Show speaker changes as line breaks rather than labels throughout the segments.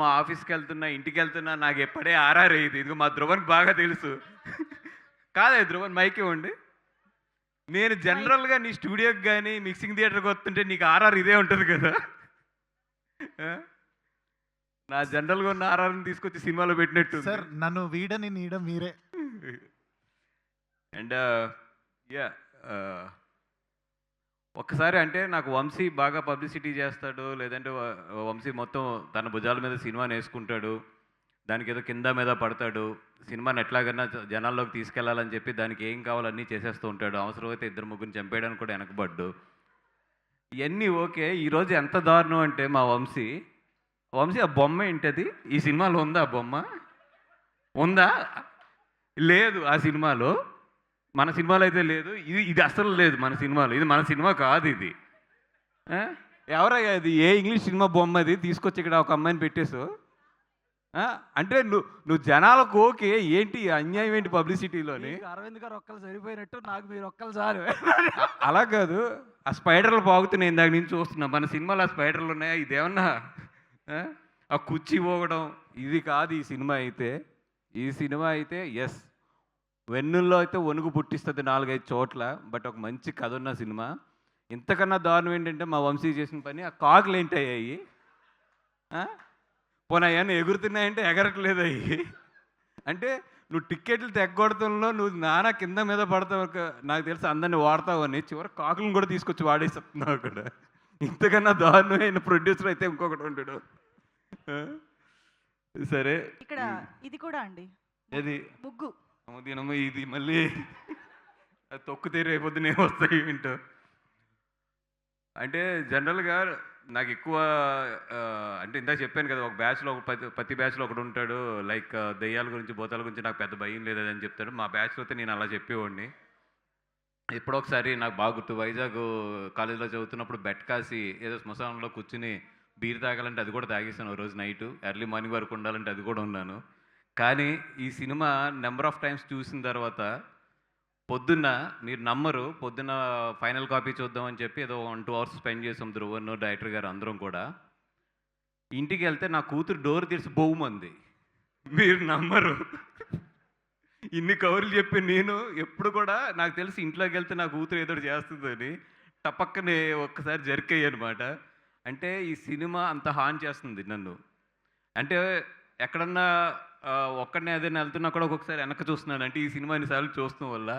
మా ఆఫీస్కి వెళ్తున్నా, ఇంటికి వెళ్తున్నా నాకు ఎప్పుడే ఆర్ఆర్ ఇది. ఇదిగో మా ధ్రువన్కి బాగా తెలుసు. కాదే ధ్రువన్ మైక్ ఇవ్వండి. నేను జనరల్‌గా నీ స్టూడియోకి గాని, మిక్సింగ్ థియేటర్‌కి వస్తుంటే నీకు ఆర్ఆర్ ఇదే ఉంటది కదా! ఆ! నా జనరల్‌గా ఉన్న ఆర్ఆర్‌ని తీసుకొచ్చి సినిమాలో పెట్టినట్టుంది.
సార్ నన్ను వీడని నీడ మీరే.
And yeah! ఆహ్, ఒక్కసారి అంటే నాకు వంశీ బాగా పబ్లిసిటీ చేస్తాడు. లేదంటే వంశీ మొత్తం తన భుజాల మీద సినిమానేసుకుంటాడు. దానికేదో కింద మీద పడతాడు. సినిమాని ఎట్లాగన్నా జనాల్లోకి తీసుకెళ్లాలని చెప్పి దానికి ఏం కావాలో అన్నీ చేసేస్తూ ఉంటాడు. అవసరమైతే ఇద్దరు ముగ్గురిని చంపేయడానికి కూడా వెనకబడ్డు. ఇయన్నీ ఓకే. ఈరోజు ఎంత దారుణం అంటే మా వంశీ, వంశీ ఆ బొమ్మ ఏంటది? ఈ సినిమాలో ఉందా ఆ బొమ్మ? ఉందా? లేదు ఆ సినిమాలో. మన సినిమాలో అయితే లేదు. ఇది అస్సలు లేదు మన సినిమాలో. ఇది మన సినిమా కాదిది. ఆ! ఎవరయ్యా ఇది? ఏ ఇంగ్లీష్ సినిమా బొమ్మ అది? తీసుకొచ్చి ఇక్కడ ఒక అమ్మాయిని పెట్టేసావు. ఆ! అంటే నువ్వు జనాలకు ఓకే. ఏంటి ఈ అన్యాయం ఏంటి పబ్లిసిటీలోని?
మీకు అరవింద్ గారు ఒక్కళ్ళు సరిపోయినట్టు నాకు మీరు ఒక్కళ్ళు చాలు.
అలా కాదు. ఆ స్పైడర్‌లు పాకుతున్నాయి ఇందాక నుంచి చూస్తున్నా. మన సినిమాలో ఆ స్పైడర్‌లు ఉన్నాయా? ఇదేమన్నా ఆ! ఆ కుర్చీ ఊగడం ఇది కాదు ఈ సినిమా అయితే. ఈ సినిమా అయితే యెస్. వెన్నుల్లో అయితే వణుకు పుట్టిస్తది 4, 5 చోట్ల. బట్ ఒక మంచి కథ ఉన్న సినిమా. ఇంతకన్నా దారుణం ఏంటంటే మా వంశీ చేసిన పని ఆ కాకులేంటయ్యాయి? ఆ! పోనీ అయన్నీ ఎగురుతున్నాయంటే ఎగరట్లేదు అయి. అంటే నువ్వు టిక్కెట్లు తెగ్గొడతంలో నువ్వు నానా కింద మీద పడతావు నాకు తెలిసి అందరిని వాడతావని చివరికి కాకులను కూడా తీసుకొచ్చి వాడేస్తున్నావు అక్కడ. ఇంతకన్నా దారుణమైన ప్రొడ్యూసర్ అయితే ఇంకొకటి ఉంటాడు. ఆ! సరే.
ఇక్కడ ఇది కూడా అండి.
ఏది?
ముగ్గు.
అమ్మ దీనమ్మ ఇది మళ్ళీ అది తొక్కితే రేపొద్దున ఏమొస్తాయి ఏంటో. అంటే జనరల్‌గా నాకెక్కువ అంటే ఇందాక చెప్పాను కదా! ఒక బ్యాచ్‌లో ప్రతి బ్యాచ్‌లో ఒకడుంటాడు. లైక్ దెయ్యాల గురించి, భూతాల గురించి నాకు పెద్ద భయం లేదు అదని చెప్తాడు. మా బ్యాచ్‌లో అయితే నేను అలా చెప్పేవాడిని. ఎప్పుడో ఒకసారి నాకు బాగా గుర్తు వైజాగ్ కాలేజీలో చదువుతున్నప్పుడు బెట్ కాసి ఏదో శ్మశానంలో కూర్చొని బీర్ తాగాలంటే అది కూడా తాగేసాను ఓ రోజు నైటు. ఎర్లీ మార్నింగ్ వరకు ఉండాలంటే అది కూడా ఉన్నాను. కానీ ఈ సినిమా నంబర్ ఆఫ్ టైమ్స్ చూసిన తర్వాత పొద్దున్న మీరు నమ్మరు. పొద్దున్న ఫైనల్ కాపీ చూద్దామని చెప్పి ఏదో 1, 2 అవర్స్ స్పెండ్ చేసాం ధ్రువన్, డైరెక్టర్ గారు అందరం కూడా. ఇంటికెళ్తే నా కూతురు డోర్ తెరిచి బోవుమంది. మీరు నమ్మరు. ఇన్ని కబుర్లు చెప్పి నేను ఎప్పుడు కూడా నాకు తెలిసి ఇంట్లోకెళ్తే నా కూతురు ఏదో ఒకటి చేస్తుందని టపక్కనే ఒక్కసారి జర్కయ్యానమాట. అంటే ఈ సినిమా అంత హార్న్ చేస్తుంది నన్ను. అంటే ఎక్కడన్నా ఒక్కడినే ఏదైనా వెళ్తున్నా కూడా ఒక్కొక్కసారి వెనక్కి చూస్తున్నాను. అంటే ఈ సినిమా ఎన్ని సార్లు చూడటం వల్ల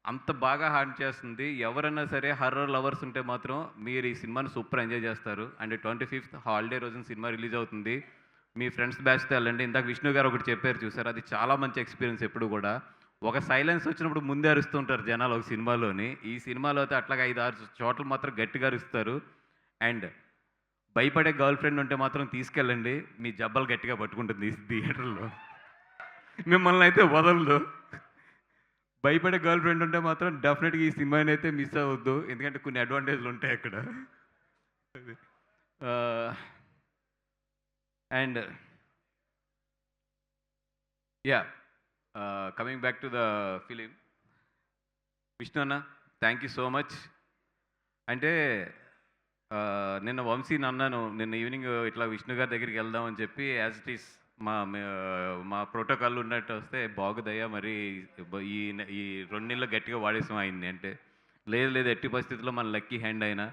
అంత బాగా హార్న్ చేస్తుంది. ఎవరైనా సరే హారర్ లవర్స్ ఉంటే మాత్రం మీరు ఈ సినిమాని సూపర్ ఎంజాయ్ చేస్తారు. అండ్ 25th హాలిడే రోజున సినిమా రిలీజ్ అవుతుంది. మీ ఫ్రెండ్స్ బ్యాచ్‌తో వెళ్ళండి. ఇందాక విష్ణు గారు ఒకటి చెప్పారు చూసారా? అది చాలా మంచి ఎక్స్‌పీరియన్స్ ఎప్పుడు కూడా. ఒక సైలెన్స్ వచ్చినప్పుడు ముందే అరుస్తూ ఉంటారు జనాలు ఒక సినిమాలోని. ఈ సినిమాలో అయితే అట్లాగా 5, 6 చోట్ల మాత్రం గట్టిగా అరుస్తారు. అండ్ భయపడే గర్ల్ ఫ్రెండ్ ఉంటే మాత్రం తీసుకెళ్ళండి. మీ జబ్బలు గట్టిగా పట్టుకుంటుంది ఈ థియేటర్‌లో. మిమ్మల్ని అయితే వదలదు. భయపడే గర్ల్ ఫ్రెండ్ ఉంటే మాత్రం డెఫినెట్‌గా ఈ సినిమానైతే మిస్ అవ్వద్దు. ఎందుకంటే కొన్ని అడ్వాంటేజ్‌లు ఉంటాయి అక్కడ. And yeah! Coming back to the film. Vishnu అన్న థ్యాంక్ యూ సో మచ్. అంటే నిన్న వంశీని అన్నాను. నిన్న ఈవినింగ్ ఇట్లా విష్ణు గారి దగ్గరికి వెళ్దాం అని చెప్పి యాజ్ ఇట్ ఈస్ మా ప్రోటోకాల్ ఉన్నట్టు వస్తే బాగుదయ్యా మరి ఈ ఈ 2 నెలలు గట్టిగా వాడేసాం ఆయన్ని అంటే, లేదు లేదు ఎట్టి పరిస్థితుల్లో మన లక్కీ హ్యాండ్ అయినా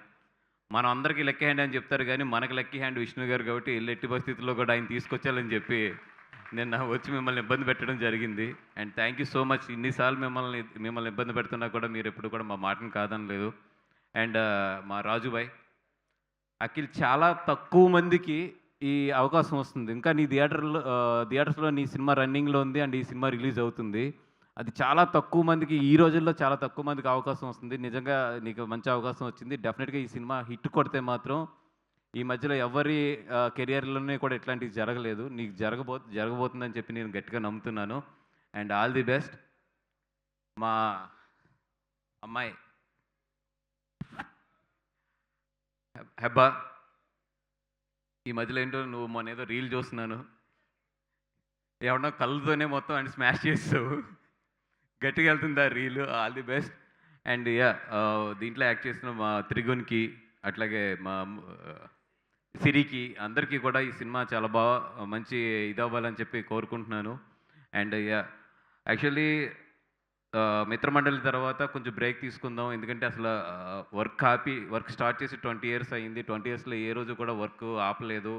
మనం అందరికీ లక్కీ హ్యాండ్ అని చెప్తారు కానీ మనకి లక్కీ హ్యాండ్ విష్ణు గారు కాబట్టి ఎట్టి పరిస్థితుల్లో కూడా ఆయన తీసుకొచ్చాలని చెప్పి నిన్న వచ్చి మిమ్మల్ని ఇబ్బంది పెట్టడం జరిగింది. And thank you so much. ఇన్నిసార్లు మిమ్మల్ని ఇబ్బంది పెడుతున్నా కూడా మీరు ఎప్పుడు కూడా మా మాటను కాదనలేదు. అండ్ మా రాజుబాయ్ అఖిల్ చాలా తక్కువ మందికి ఈ అవకాశం వస్తుంది. ఇంకా నీ థియేటర్స్‌లో నీ సినిమా రన్నింగ్‌లో ఉంది. అండ్ ఈ సినిమా రిలీజ్ అవుతుంది. అది చాలా తక్కువ మందికి ఈ రోజుల్లో చాలా తక్కువ మందికి అవకాశం వస్తుంది. నిజంగా నీకు మంచి అవకాశం వచ్చింది. డెఫినెట్‌గా ఈ సినిమా హిట్ కొడితే మాత్రం ఈ మధ్యలో ఎవరి కెరియర్‌లోనే కూడా ఇట్లాంటివి జరగలేదు. నీకు జరగబోతుందని చెప్పి నేను గట్టిగా నమ్ముతున్నాను. And all the best. మా అమ్మాయి హెబ్బా ఈ మధ్యలో ఏంటో నువ్వు మొన్న ఏదో రీల్ చూస్తున్నాను. ఏమన్నా కళ్ళతోనే మొత్తం అని స్మాష్ చేసావు. గట్టిగా వెళ్తుంది ఆ reel. All the best. And దీంట్లో యాక్ట్ చేసిన మా త్రిగుణ్‌కి అట్లాగే మా సిరికి అందరికీ కూడా ఈ సినిమా చాలా బాగా మంచి ఇది అవ్వాలని చెప్పి కోరుకుంటున్నాను. అండ్ యాక్చువల్లీ మిత్రమండలి తర్వాత కొంచెం బ్రేక్ తీసుకుందాం. ఎందుకంటే అసలు వర్క్ స్టార్ట్ చేసి 20 ఇయర్స్ అయింది. 20 ఇయర్స్లో ఏ రోజు కూడా వర్క్ ఆపలేదు.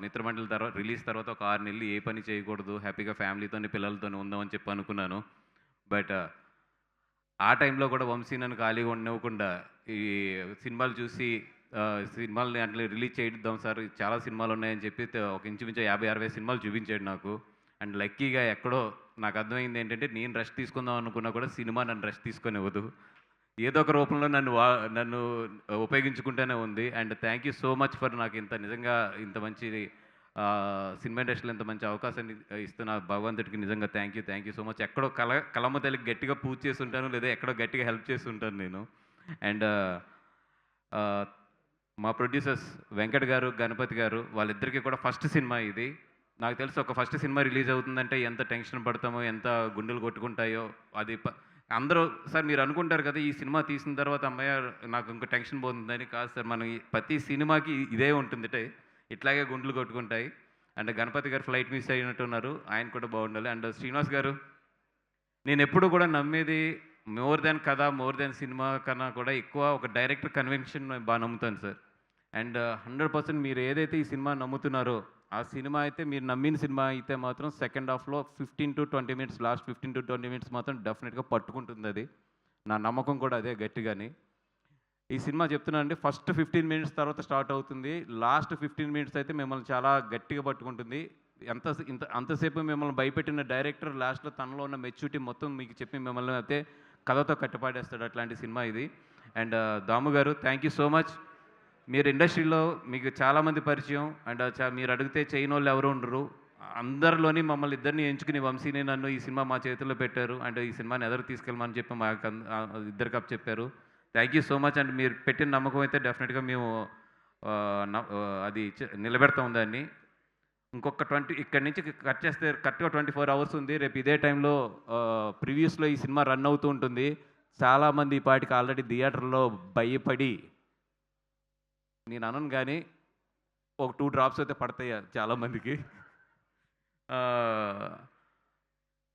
మిత్రమండలి తర్వాత రిలీజ్ తర్వాత ఒక 6 నెలలు ఏ పని చేయకూడదు, హ్యాపీగా ఫ్యామిలీతోని పిల్లలతోని ఉందామని చెప్పి అనుకున్నాను. బట్ ఆ టైంలో కూడా వంశీ నన్ను ఖాళీగా ఉండనివ్వకుండా ఈ సినిమాలు చూసి సినిమాలని అట్లా రిలీజ్ చేద్దాం సార్, చాలా సినిమాలు ఉన్నాయని చెప్పి ఒక ఇంచుమించు 50-60 సినిమాలు చూపించాడు నాకు. అండ్ లక్కీగా ఎక్కడో నాకు అర్థమైంది ఏంటంటే, నేను రెస్ట్ తీసుకుందాం అనుకున్నా కూడా సినిమా నన్ను రెస్ట్ తీసుకొనివ్వదు. ఏదో ఒక రూపంలో నన్ను ఉపయోగించుకుంటూనే ఉంది. And thank you so much for నాకు నిజంగా ఇంత మంచి సినిమా ఇండస్ట్రీలో ఇంత మంచి అవకాశాన్ని ఇస్తున్న భగవంతుడికి నిజంగా థ్యాంక్ యూ సో మచ్. ఎక్కడో కలమ్మ తల్లికి గట్టిగా పూజ చేసి ఉంటాను, లేదా ఎక్కడో గట్టిగా హెల్ప్ చేసి ఉంటాను నేను. అండ్ మా ప్రొడ్యూసర్స్ వెంకట్ గారు, గణపతి గారు, వాళ్ళిద్దరికీ కూడా ఫస్ట్ సినిమా ఇది. నాకు తెలుసు ఒక ఫస్ట్ సినిమా రిలీజ్ అవుతుందంటే ఎంత టెన్షన్ పడతామో, ఎంత గుండెలు కొట్టుకుంటాయో. అది అందరూ సార్ మీరు అనుకుంటారు కదా ఈ సినిమా తీసిన తర్వాత అమ్మయ్య నాకు ఇంకో టెన్షన్ పోతుందని. కాదు సార్, మనం ప్రతి సినిమాకి ఇదే ఉంటుంది, ఇట్లాగే గుండెలు కొట్టుకుంటాయి. అండ్ గణపతి గారు ఫ్లైట్ మిస్ అయినట్టున్నారు, ఆయన కూడా బాగుండాలి. అండ్ శ్రీనివాస్ గారు, నేను ఎప్పుడు కూడా నమ్మేది మోర్ దెన్ కథ, మోర్ దెన్ సినిమా కన్నా కూడా ఎక్కువ ఒక డైరెక్టర్ కన్వెన్షన్ బాగా నమ్ముతాను సార్. అండ్ 100% మీరు ఏదైతే ఈ సినిమా నమ్ముతున్నారో ఆ సినిమా అయితే, మీరు నమ్మిన సినిమా అయితే మాత్రం సెకండ్ హాఫ్లో 15 to 20 minutes, last 15 to 20 minutes మాత్రం డెఫినెట్గా పట్టుకుంటుంది. అది నా నమ్మకం కూడా అదే గట్టిగాని. ఈ సినిమా చెప్తున్నానండి, ఫస్ట్ 15 minutes తర్వాత స్టార్ట్ అవుతుంది, లాస్ట్ 15 minutes అయితే మిమ్మల్ని చాలా గట్టిగా పట్టుకుంటుంది. అంతసేపు మిమ్మల్ని భయపెట్టిన డైరెక్టర్ లాస్ట్లో తనలో ఉన్న మెచ్యూరిటీ మొత్తం మీకు చెప్పి మిమ్మల్ని అయితే కథతో కట్టుపాడేస్తాడు, అట్లాంటి సినిమా ఇది. అండ్ దాము గారు, థ్యాంక్ యూ సో మచ్. మీరు ఇండస్ట్రీలో మీకు చాలామంది పరిచయం. అండ్ మీరు అడిగితే చేయని వాళ్ళు ఎవరు ఉండరు. అందరిలోని మమ్మల్ని ఇద్దరిని ఎంచుకుని వంశీని నన్ను ఈ సినిమా మా చేతుల్లో పెట్టారు. అండ్ ఈ సినిమాని ఎదురు తీసుకెళ్ళమని చెప్పి మాకు ఇద్దరికి అప్ చెప్పారు. Thank you so much. And మీరు పెట్టిన నమ్మకం అయితే డెఫినెట్గా మేము అది నిలబెడతాం దాన్ని. ఇంకొక ఇక్కడి నుంచి కట్ చేస్తే కరెక్ట్గా 24 hours ఉంది. రేపు ఇదే టైంలో ప్రివ్యూస్లో ఈ సినిమా రన్ అవుతూ ఉంటుంది. చాలామంది ఈ పాటికి ఆల్రెడీ థియేటర్లో భయపడి, నేను అనను కానీ ఒక 2 drops అయితే పడతాయి చాలామందికి.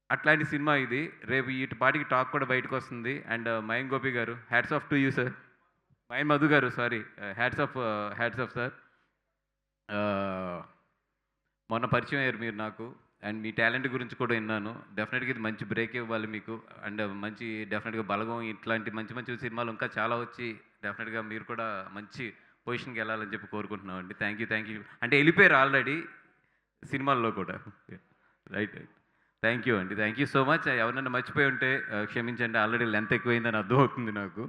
అట్లాంటి సినిమా ఇది. రేపు వీటి పాటికి టాక్ కూడా బయటకు వస్తుంది. And Mayam Gopi garu, hats off to you sir. Mayam Madhu గారు, సారీ, హ్యాట్స్ ఆఫ్ సార్. మొన్న పరిచయం అయ్యారు మీరు నాకు. అండ్ మీ టాలెంట్ గురించి కూడా విన్నాను. డెఫినెట్గా ఇది మంచి బ్రేక్ ఇవ్వాలి మీకు. అండ్ మంచి డెఫినెట్గా బలగం, ఇట్లాంటి మంచి సినిమాలు ఇంకా చాలా వచ్చి డెఫినెట్గా మీరు కూడా మంచి పొజిషన్కి వెళ్ళాలని చెప్పి కోరుకుంటున్నాం అండి. Thank you. అంటే వెళ్ళిపోయారు ఆల్రెడీ సినిమాల్లో కూడా. రైట్. థ్యాంక్ యూ అండి. Thank you so much. ఎవరైనా మర్చిపోయి ఉంటే క్షమించండి, ఆల్రెడీ లెంత్ ఎక్కువైందని అర్థమవుతుంది నాకు.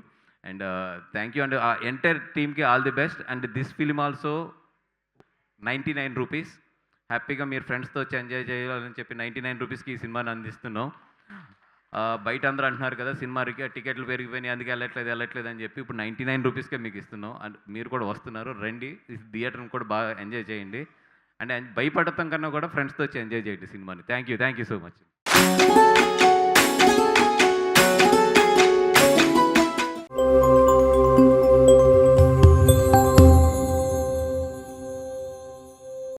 And thank you and entire టీమ్కి all the best. And this film also 99 rupees. హ్యాపీగా మీరు ఫ్రెండ్స్తో వచ్చి ఎంజాయ్ చేయాలని చెప్పి 99 rupeesకి ఈ సినిమాని అందిస్తున్నాం. బయట అందరూ అంటున్నారు కదా సినిమాకి టికెట్లు పెరిగిపోయినాయి అందుకే వెళ్ళట్లేదు అని చెప్పి, ఇప్పుడు 99 rupeesకే మీకు ఇస్తున్నాం. అండ్ మీరు కూడా వస్తున్నారు, రండి, థియేటర్ని కూడా బాగా ఎంజాయ్ చేయండి. అండ్ భయపడటం కన్నా కూడా ఫ్రెండ్స్తో వచ్చి ఎంజాయ్ చేయండి సినిమాని. Thank you so much.